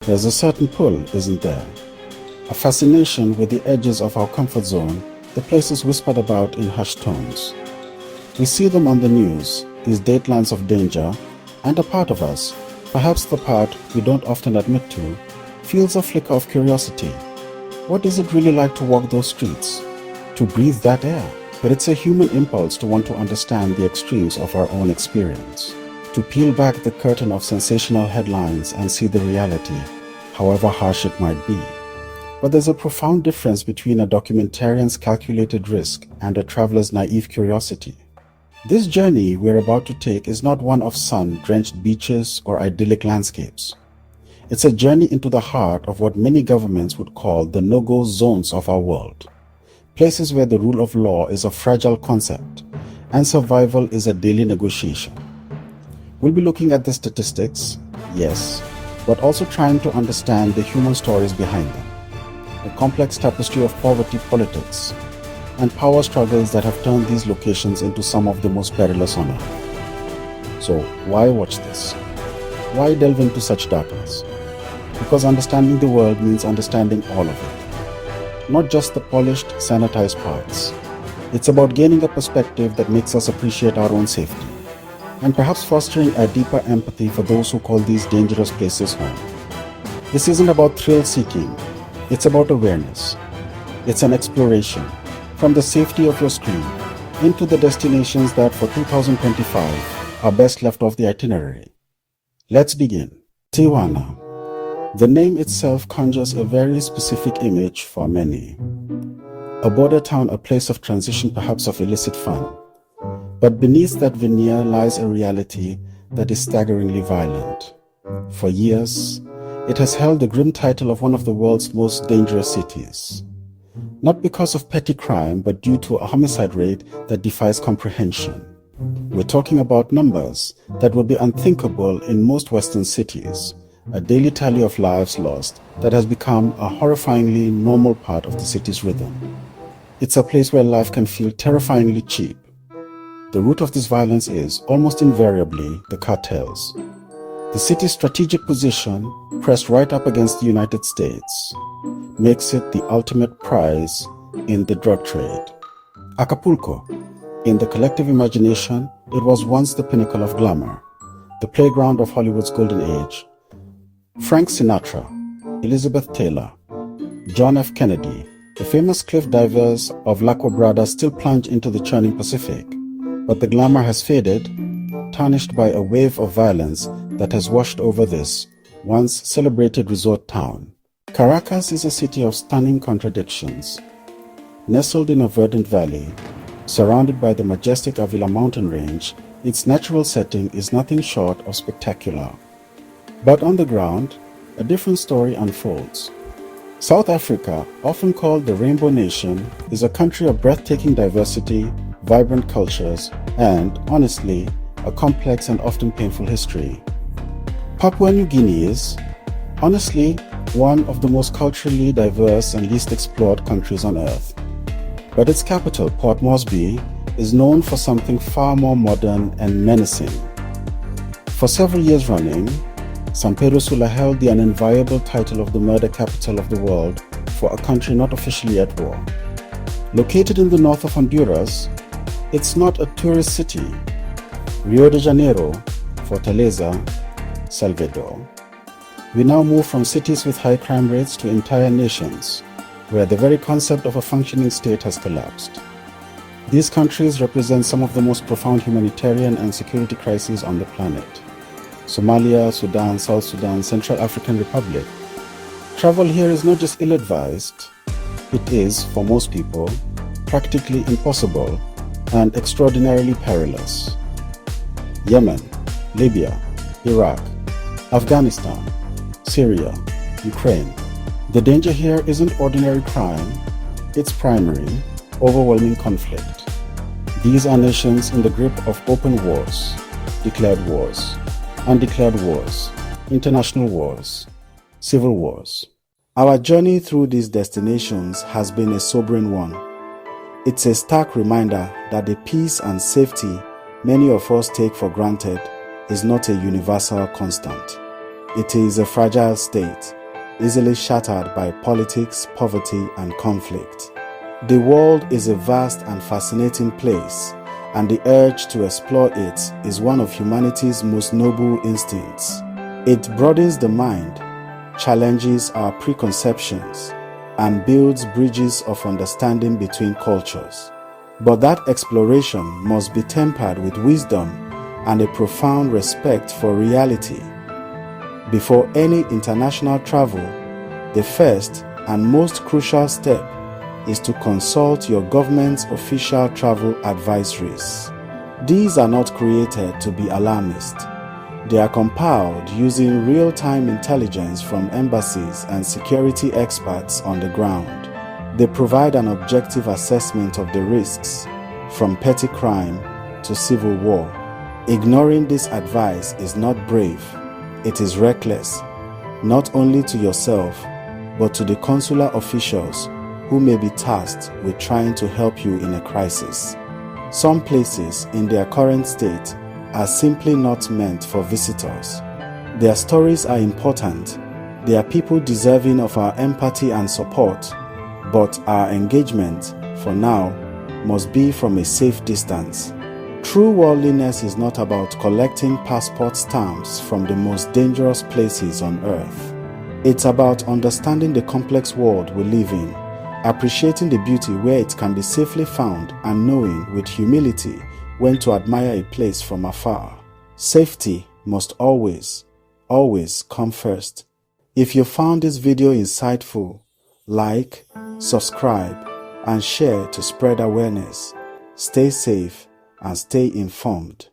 There's a certain pull, isn't there? A fascination with the edges of our comfort zone, the places whispered about in hushed tones. We see them on the news, these datelines of danger, and a part of us, perhaps the part we don't often admit to, feels a flicker of curiosity. What is it really like to walk those streets? To breathe that air? But it's a human impulse to want to understand the extremes of our own experience. To peel back the curtain of sensational headlines and see the reality, however harsh it might be. But there's a profound difference between a documentarian's calculated risk and a traveler's naive curiosity. This journey we're about to take is not one of sun-drenched beaches or idyllic landscapes. It's a journey into the heart of what many governments would call the no-go zones of our world. Places where the rule of law is a fragile concept and survival is a daily negotiation. We'll be looking at the statistics, yes, but also trying to understand the human stories behind them, the complex tapestry of poverty politics, and power struggles that have turned these locations into some of the most perilous on earth. So why watch this? Why delve into such darkness? Because understanding the world means understanding all of it. Not just the polished, sanitized parts. It's about gaining a perspective that makes us appreciate our own safety, and perhaps fostering a deeper empathy for those who call these dangerous places home. This isn't about thrill-seeking, it's about awareness. It's an exploration, from the safety of your screen, into the destinations that for 2025 are best left off the itinerary. Let's begin. Tijuana. The name itself conjures a very specific image for many. A border town, a place of transition, perhaps of illicit fun. But beneath that veneer lies a reality that is staggeringly violent. For years, it has held the grim title of one of the world's most dangerous cities. Not because of petty crime, but due to a homicide rate that defies comprehension. We're talking about numbers that would be unthinkable in most Western cities. A daily tally of lives lost that has become a horrifyingly normal part of the city's rhythm. It's a place where life can feel terrifyingly cheap. The root of this violence is, almost invariably, the cartels. The city's strategic position, pressed right up against the United States, makes it the ultimate prize in the drug trade. Acapulco. In the collective imagination, it was once the pinnacle of glamour, the playground of Hollywood's golden age. Frank Sinatra, Elizabeth Taylor, John F. Kennedy, the famous cliff divers of La Quebrada still plunge into the churning Pacific, but the glamour has faded, tarnished by a wave of violence that has washed over this once celebrated resort town. Caracas is a city of stunning contradictions. Nestled in a verdant valley, surrounded by the majestic Avila mountain range, its natural setting is nothing short of spectacular. But on the ground, a different story unfolds. South Africa, often called the Rainbow Nation, is a country of breathtaking diversity, vibrant cultures, and, honestly, a complex and often painful history. Papua New Guinea is, honestly, one of the most culturally diverse and least explored countries on earth. But its capital, Port Moresby, is known for something far more modern and menacing. For several years running, San Pedro Sula held the unenviable title of the murder capital of the world for a country not officially at war. Located in the north of Honduras, it's not a tourist city. Rio de Janeiro, Fortaleza, Salvador. We now move from cities with high crime rates to entire nations, where the very concept of a functioning state has collapsed. These countries represent some of the most profound humanitarian and security crises on the planet. Somalia, Sudan, South Sudan, Central African Republic. Travel here is not just ill-advised, it is, for most people, practically impossible and extraordinarily perilous. Yemen, Libya, Iraq, Afghanistan, Syria, Ukraine. The danger here isn't ordinary crime, it's primary, overwhelming conflict. These are nations in the grip of open wars, declared wars, undeclared wars, international wars, civil wars. Our journey through these destinations has been a sobering one. It's a stark reminder that the peace and safety many of us take for granted is not a universal constant. It is a fragile state, easily shattered by politics, poverty, and conflict. The world is a vast and fascinating place, and the urge to explore it is one of humanity's most noble instincts. It broadens the mind, challenges our preconceptions, and builds bridges of understanding between cultures. But that exploration must be tempered with wisdom and a profound respect for reality. Before any international travel, the first and most crucial step is to consult your government's official travel advisories. These are not created to be alarmist. They are compiled using real-time intelligence from embassies and security experts on the ground. They provide an objective assessment of the risks, from petty crime to civil war. Ignoring this advice is not brave, it is reckless, not only to yourself, but to the consular officials who may be tasked with trying to help you in a crisis. Some places in their current state are simply not meant for visitors. Their stories are important. They are people deserving of our empathy and support, but our engagement, for now, must be from a safe distance. True worldliness is not about collecting passport stamps from the most dangerous places on earth. It's about understanding the complex world we live in, appreciating the beauty where it can be safely found, and knowing with humility when to admire a place from afar. Safety must always come first. If you found this video insightful, like, subscribe, and share to spread awareness. Stay safe and stay informed.